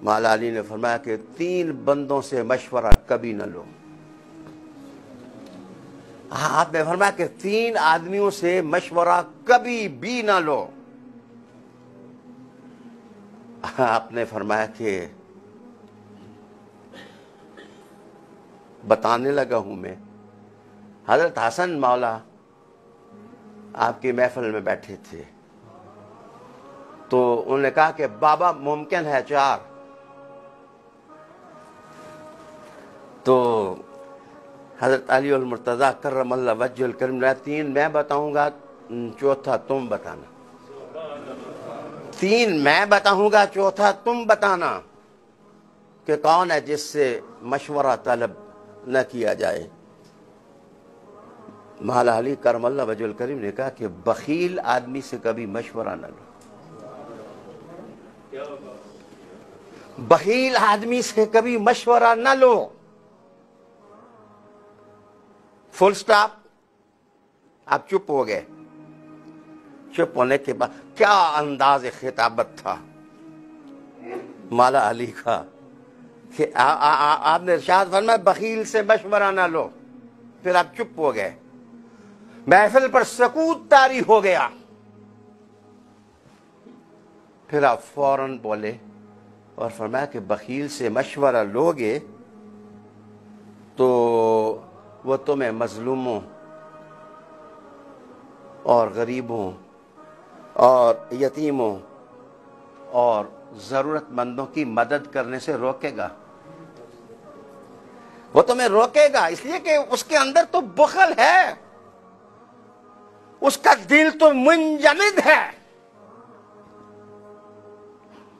مولا علی نے فرمایا کہ 3 بندوں سے مشورہ کبھی نہ لو. آپ نے فرمایا کہ 3 آدمیوں سے مشورہ کبھی بھی نہ لو. آپ نے فرمایا کہ بتانے لگا ہوں میں. حضرت حسن مولا آپ کی محفل میں بیٹھے تھے تو انہوں نے کہا کہ بابا ممکن ہے 4. تو حضرت علی المرتضیٰ کرم اللہ وجہ الکریم نے 3 میں بتاؤں گا، 4تھا تم بتانا. 3 میں بتاؤں گا، 4تھا تم بتانا کہ کون ہے جس سے مشورہ طلب نہ کیا جائے. مولا علی کرم اللہ وجہ الکریم نے کہا کہ بخیل آدمی سے کبھی مشورہ نہ لو. بخیل آدمی سے کبھی مشورہ نہ لو. فل سٹاپ. آپ چپ ہو گئے. چپ ہونے کے بعد کیا انداز خطابت تھا مولا علی کا کہ آپ نے ارشاد فرمایا بخیل سے مشورہ نہ لو. پھر آپ چپ ہو گئے. محفل پر سکوت طاری ہو گیا. پھر آپ فوراً بولے اور فرمایا کہ بخیل سے مشورہ لوگے تو وہ تمہیں مظلوموں اور غریبوں اور یتیموں اور ضرورت مندوں کی مدد کرنے سے روکے گا. وہ تمہیں روکے گا اس لیے کہ اس کے اندر تو بخل ہے، اس کا دل تو منجمد ہے.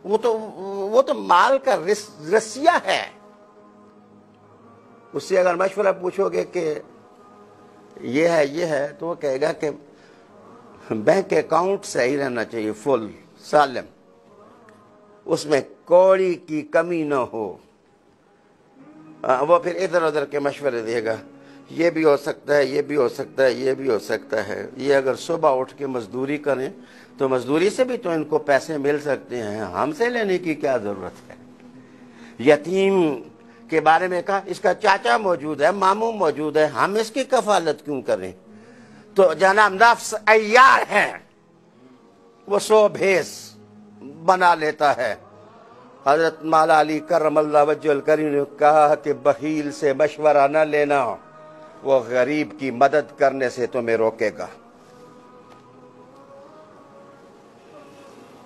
وہ تو مال کا رسیہ ہے. اس سے اگر مشورہ پوچھو گے کہ یہ ہے تو وہ کہے گا کہ بینک اکاؤنٹ صحیح رہنا چاہیے، فل سالم، اس میں کوڑی کی کمی نہ ہو. وہ پھر ادھر ادھر کے مشورے دے گا، یہ بھی ہو سکتا ہے، یہ بھی ہو سکتا ہے، یہ بھی ہو سکتا ہے. یہ اگر صبح اٹھ کے مزدوری کریں تو مزدوری سے بھی تو ان کو پیسے مل سکتے ہیں، ہم سے لینے کی کیا ضرورت ہے. یتیم کے بارے میں کہا اس کا چاچا موجود ہے، ماموں موجود ہے، ہم اس کی کفالت کیوں کریں. تو جناب نفس عیار ہے، وہ 100 بھیس بنا لیتا ہے. حضرت مولا علی کرم اللہ وجہ الکریم نے کہا کہ بخیل سے مشورہ نہ لینا، وہ غریب کی مدد کرنے سے تمہیں روکے گا.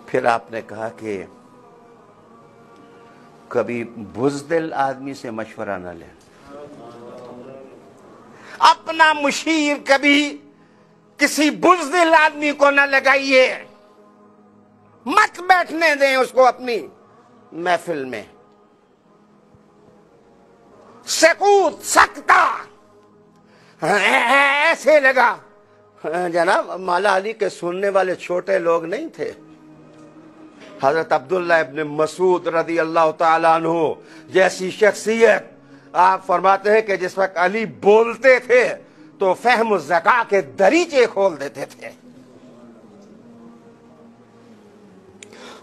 پھر آپ نے کہا کہ کبھی بزدل آدمی سے مشورہ نہ لیں. اپنا مشیر کبھی کسی بزدل آدمی کو نہ لگائیے، مت بیٹھنے دیں اس کو اپنی محفل میں. سکوت سکتا ایسے لگا. جناب مولا علی کے سننے والے چھوٹے لوگ نہیں تھے. حضرت عبداللہ ابن مسعود رضی اللہ تعالیٰ عنہ جیسی شخصیت، آپ فرماتے ہیں کہ جس وقت علی بولتے تھے تو فہم و ذکا کے دریچے کھول دیتے تھے.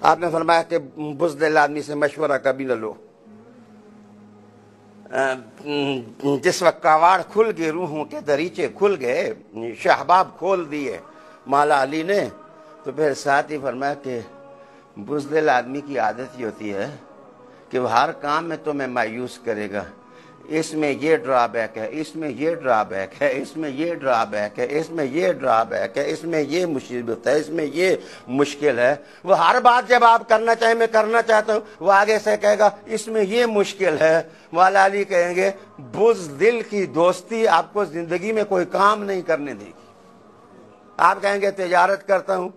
آپ نے فرمایا کہ بزدل آدمی سے مشورہ کبھی نہ لو. جس وقت کاوڑ کھل گئے، روحوں کے دریچے کھل گئے، شہباب کھول دیے مولا علی نے، تو پھر ساتھ ہی فرمایا کہ بزدل آدمی کی عادت ہی ہوتی ہے کہ وہ ہر کام میں تمہیں مایوس کرے گا. اس میں یہ ڈرا بیک ہے، اس میں یہ ڈرا بیک ہے، اس میں یہ ڈرا بیک ہے، اس میں یہ ڈرا بیک ہے، اس میں یہ مصیبت ہے، اس میں یہ مشکل ہے. وہ ہر بات جب آپ کرنا چاہیں میں کرنا چاہتا ہوں، وہ آگے سے کہے گا اس میں یہ مشکل ہے. مولا علی کہیں گے بزدل کی دوستی آپ کو زندگی میں کوئی کام نہیں کرنے دے گی. آپ کہیں گے تجارت کرتا ہوں،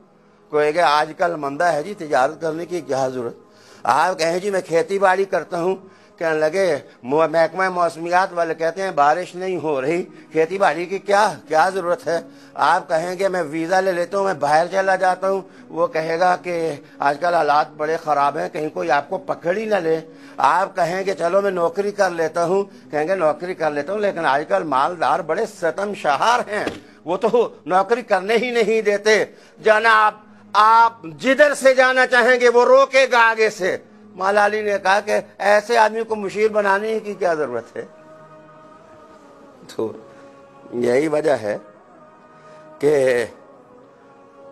کوئی کہ آج کل مندہ ہے جی، تجارت کرنے کی کیا ضرورت. آپ کہیں جی میں کھیتی باڑی کرتا ہوں، کہنے لگے محکمہ موسمیات والے کہتے ہیں بارش نہیں ہو رہی، کھیتی باڑی کی کیا ضرورت ہے. آپ کہیں گے میں ویزا لے لیتا ہوں، میں باہر چلا جاتا ہوں، وہ کہے گا کہ آج کل حالات بڑے خراب ہیں، کہیں کوئی آپ کو پکڑ ہی نہ لے. آپ کہیں گے چلو میں نوکری کر لیتا ہوں، کہیں گے نوکری کر لیتا ہوں لیکن آج کل مالدار بڑے ستم شہار ہیں، وہ تو نوکری کرنے ہی نہیں دیتے. جناب آپ جدھر سے جانا چاہیں گے وہ روکے گا آگے سے. مولا علی نے کہا کہ ایسے آدمی کو مشیر بنانے کی کیا ضرورت ہے؟ تو یہی وجہ ہے کہ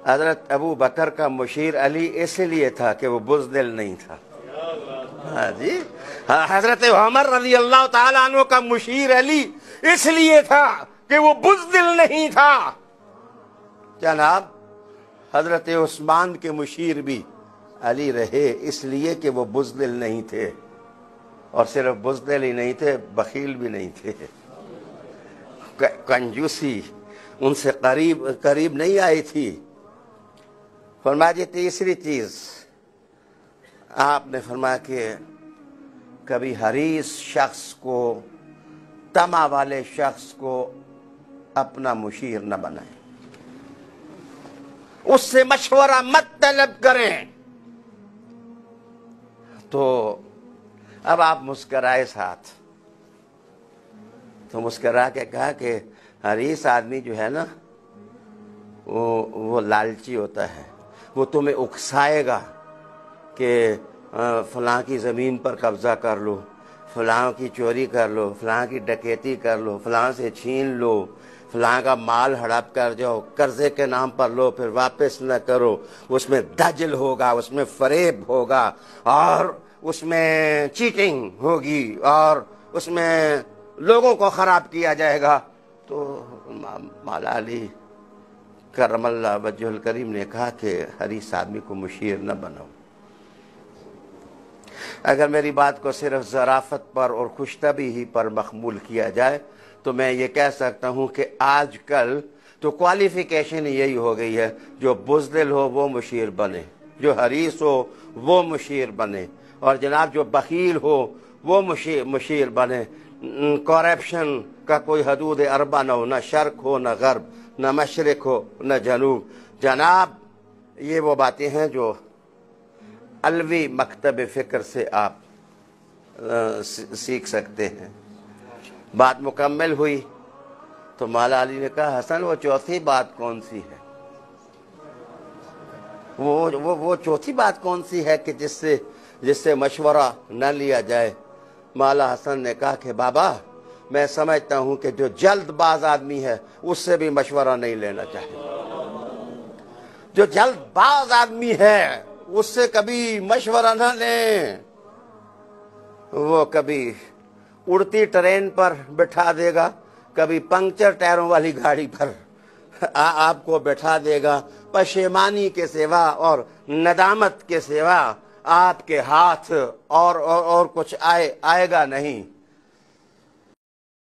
حضرت ابو بکر کا مشیر علی اس لیے تھا کہ وہ بزدل نہیں تھا. ہاں جی، حضرت عمر رضی اللہ تعالیٰ عنہ کا مشیر علی اس لیے تھا کہ وہ بزدل نہیں تھا. جناب حضرت عثمان کے مشیر بھی علی رہے اس لیے کہ وہ بزدل نہیں تھے، اور صرف بزدل ہی نہیں تھے، بخیل بھی نہیں تھے. کنجوسی ان سے قریب نہیں آئی تھی. فرمایا جی تیسری چیز آپ نے فرمایا کہ کبھی حریص شخص کو، طمع والے شخص کو اپنا مشیر نہ بنائیں، اس سے مشورہ مت طلب کریں. تو اب آپ مسکرائے ساتھ، تو مسکرا کے کہا کہ حریص آدمی جو ہے نا وہ لالچی ہوتا ہے، وہ تمہیں اکسائے گا کہ فلاں کی زمین پر قبضہ کر لو، فلاں کی چوری کر لو، فلاں کی ڈکیتی کر لو، فلاں سے چھین لو، فلاں کا مال ہڑپ کر جاؤ، قرضے کے نام پر لو پھر واپس نہ کرو. اس میں دجل ہوگا، اس میں فریب ہوگا، اور اس میں چیٹنگ ہوگی، اور اس میں لوگوں کو خراب کیا جائے گا. تو مولا علی کرم اللہ وجہ الکریم نے کہا کہ حریص آدمی کو مشیر نہ بناؤ. اگر میری بات کو صرف ظرافت پر اور خوش طبعی ہی پر مخمول کیا جائے تو میں یہ کہہ سکتا ہوں کہ آج کل تو کوالیفیکیشن یہی ہو گئی ہے، جو بزدل ہو وہ مشیر بنے، جو حریص ہو وہ مشیر بنے، اور جناب جو بخیل ہو وہ مشیر بنے. کرپشن کا کوئی حدود اربع نہ ہو، نہ شرق ہو نہ غرب، نہ مشرق ہو نہ جنوب. جناب یہ وہ باتیں ہیں جو علوی مکتب فکر سے آپ سیکھ سکتے ہیں. بات مکمل ہوئی تو مولا علی نے کہا حسن وہ چوتھی بات کون سی ہے؟ وہ چوتھی بات کون سی ہے کہ جس سے مشورہ نہ لیا جائے؟ مولا حسن نے کہا کہ بابا میں سمجھتا ہوں کہ جو جلد باز آدمی ہے اس سے بھی مشورہ نہیں لینا چاہیے. جو جلد باز آدمی ہے اس سے کبھی مشورہ نہ لیں. وہ کبھی اڑتی ٹرین پر بٹھا دے گا، کبھی پنکچر ٹائروں والی گاڑی پر آپ کو بٹھا دے گا. پشیمانی کے سوا اور ندامت کے سوا آپ کے ہاتھ اور کچھ آئے گا نہیں.